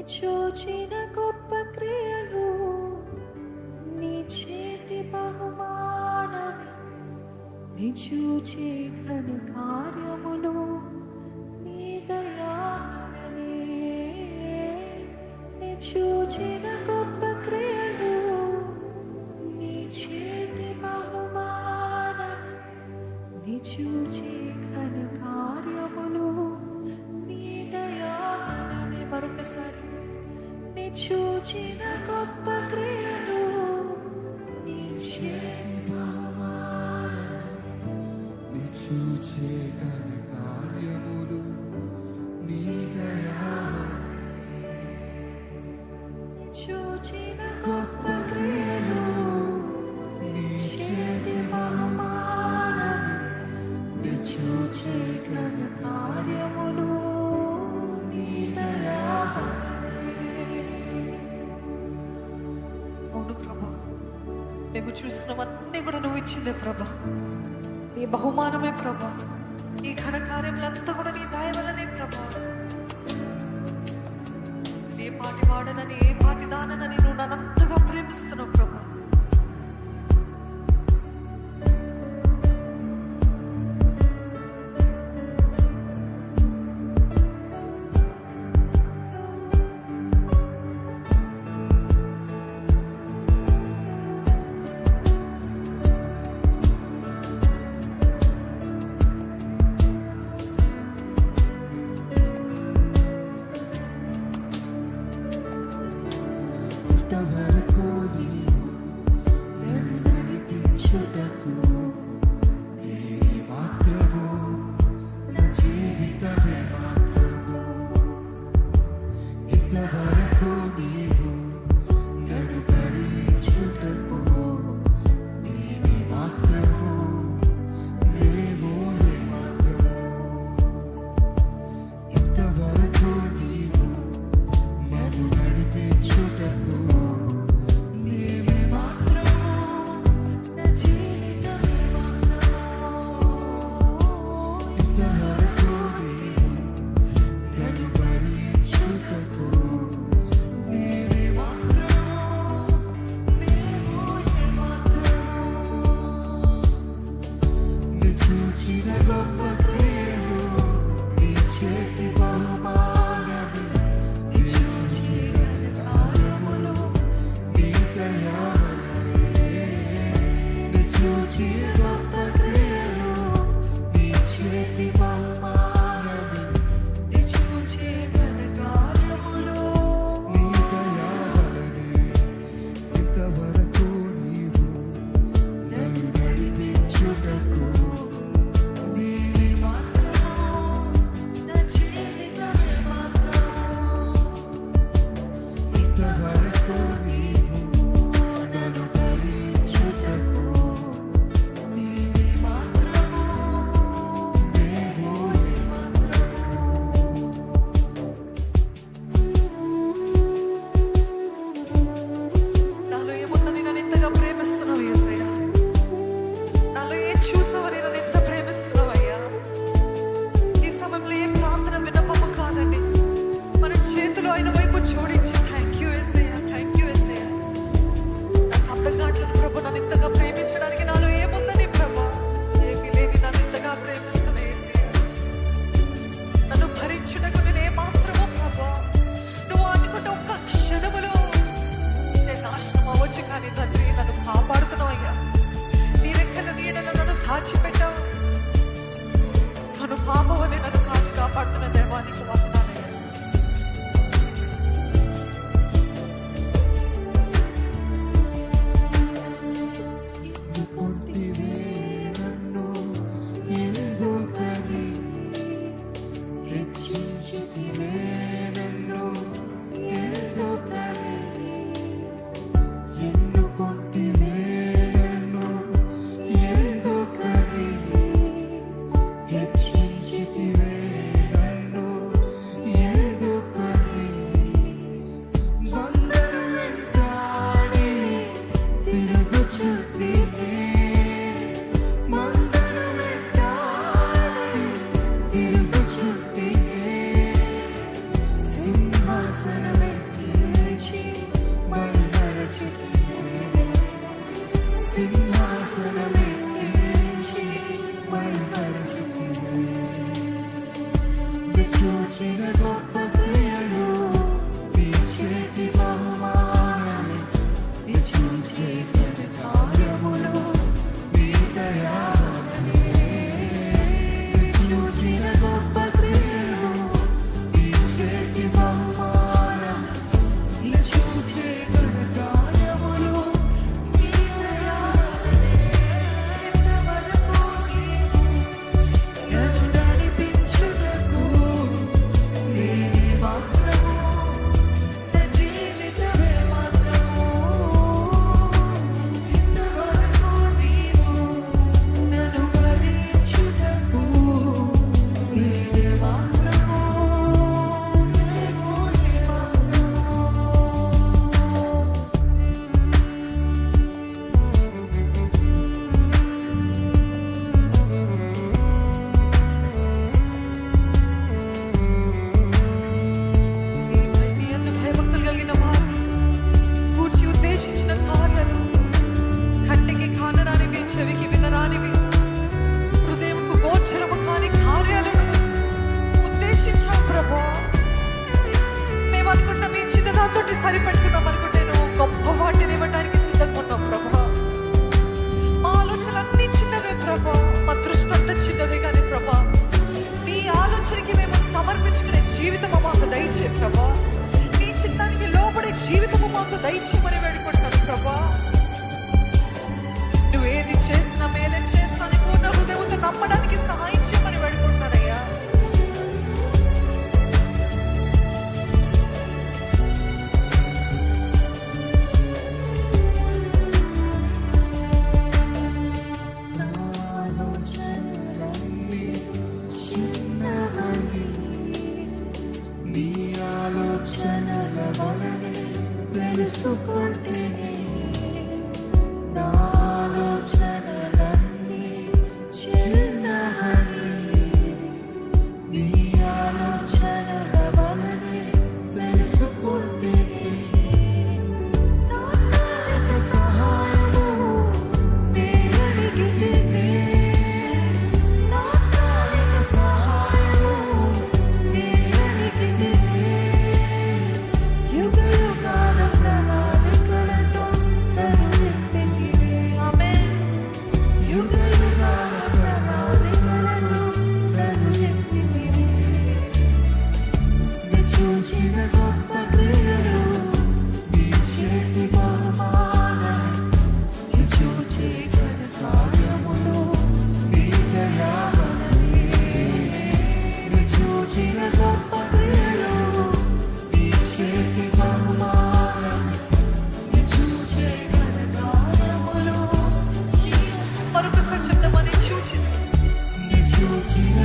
చూచిన గొప్ప క్రియలు నీ చేతి బహుమానమే, నీ చూచే ఘన కార్యములు నీ దయావలనే. నీ చూచిన గొప్ప క్రియలు నీ చేతి బహుమానమే, నీ చూచే ఘన కార్యములు నీ దయావలనే. మరొకసారి నీ చూచిన గొప్ప క్రియలు నీ చేతి బహుమానమే, నీ చూచే ఘన కార్యములు నీ దయావలనే. నీ చూచిన గొప్ప క్రియలు నీ చేతి బహుమానమే, నీ చూచే ఘన కార్యములు నీ దయావలనే. అవును ప్రభా, మేము చూసినవన్నీ కూడా నువ్వు ఇచ్చిందే ప్రభా, నీ బహుమానమే ప్రభా. ఈ ఘన కార్యములంతా కూడా నీ దయ వలనే ప్రభా. నే పాటి వాడనని ఏ పాటి దానని నువ్వు నన్నంతగా ప్రేమిస్తున్నావు ప్రభా. ఇంతవరకు నీవు నన్ను నడిపించుటకు నేనే మాత్రము, నా జీవితమే మాత్రము. ఇంతవరకు నీవు నన్ను భరించుటకు నేనే మాత్రము, నేమో మాత్రము. ఇంతవరకు నీవు నన్ను నడిపించుటకు నీవే మాత్రము, నా జీవితమే మాత్రము. ఇంతవరకు నీవు నన్ను భరించుటకు నీవే మాత్రము, నీవు మాత్రము. నీ చూచిన గొప్ప క్రియలు నీ చేతి బహుమానమే, నీ చూచే ఘన కార్యములు నీ దయావలనే. నీ చూచిన గొప్ప క్రియలు నీ చేతి బహుమానమే, నీ చూచే ఘన కార్యములు నీ దయావలనే. ఇంతవరకు నీవు నన్ను నడిపించుటకు నీవే మాత్రము, నా జీవితమే మాత్రము. ఇంతవరకు నీవు నన్ను భరించుటకు నీవే మాత్రము, నేమో మాత్రము. నాలో ఏముందని నన్ను ఇంతగా ప్రేమిస్తున్నావు యేసయ్య? నాలో ఏం చూసావని నన్ను ఇంత ప్రేమిస్తున్నావు అయ్యా? ఈ సమయంలో ఏ ప్రార్థన విన్నపము కాదండి, మన చేతిలో ఆయన వైపు జోడించి థ్యాంక్ యూ యేసయ్య, థ్యాంక్ యూ యేసయ్య. నాకు అర్థం కావట్లేదు ప్రభు, నన్ను ఇంతగా ప్రేమించడానికి నాలో ఏముందని ప్రభు. ఏమీ లేని నన్ను ఇంతగా ప్రేమిస్తున్న యేసయ్య, నన్ను భరించుటకు నేను ఏమాత్రమో ప్రభు. నువ్వు అనుకుంటే ఒక్క క్షణములో నేను నాశనం అవ్వచ్చు, కానీ తండ్రి నన్ను కాపాడుతున్నావు అయ్యా. నీ రెక్కల నీడలో నన్ను దాచిపెట్టావు. తను పాపవని నన్ను కాచి కాపాడుతున్న దేవానికి వందనాలయ్యా. ఎన్నుకొంటివే నన్ను ఎందుకని, హెచ్చించితివే నన్ను ఎందుకని. ఎన్నుకొంటివే నన్ను ఎందుకని, హెచ్చించితివే నన్ను మాకు దయచే ప్రభా, నీ చిత్తానికి లోబడే జీవితము మాకు దయచేయమని వేడుకుంటాను ప్రభా. నువ్వు ఏది చేసినా మేలే చేస్తాను పూర్ణ హృదయంతో నమ్మడానికి సహాయం చేయమని వేడుకుంటున్నానయ్యా. ఆలోచనలన్నీ చిన్నవని నీ ఆలోచనల వలనే తెలుసుకుంటేనే నా ఆలోచనలన్నీ చిన్నవని నీ ఆలోచనల వలనే తెలుసుకుంటేనే తాత్కాలిక సహాయము నే అడిగితేనే తాత్కాలిక సహాయము నే అడిగితేనే యుగ యుగాల ప్రణాళికలతో నన్ను ఎత్తితివే. ఆమేన్. యుగ యుగాల ప్రణాళికలతో నన్ను ఎత్తితివే. నీ చూచిన గొప్ప క్రియలు నీ చేతి బహుమానమే. నీ చూచే ఘన కార్యములు నీ దయా వలనే. నీ చూచిన గొప్ప క్రియలు నీ చేతి బహుమానమే. నీ చూచే ఘన కార్యములు మరొకసారి చెప్తామని చూచి నీ చూచిన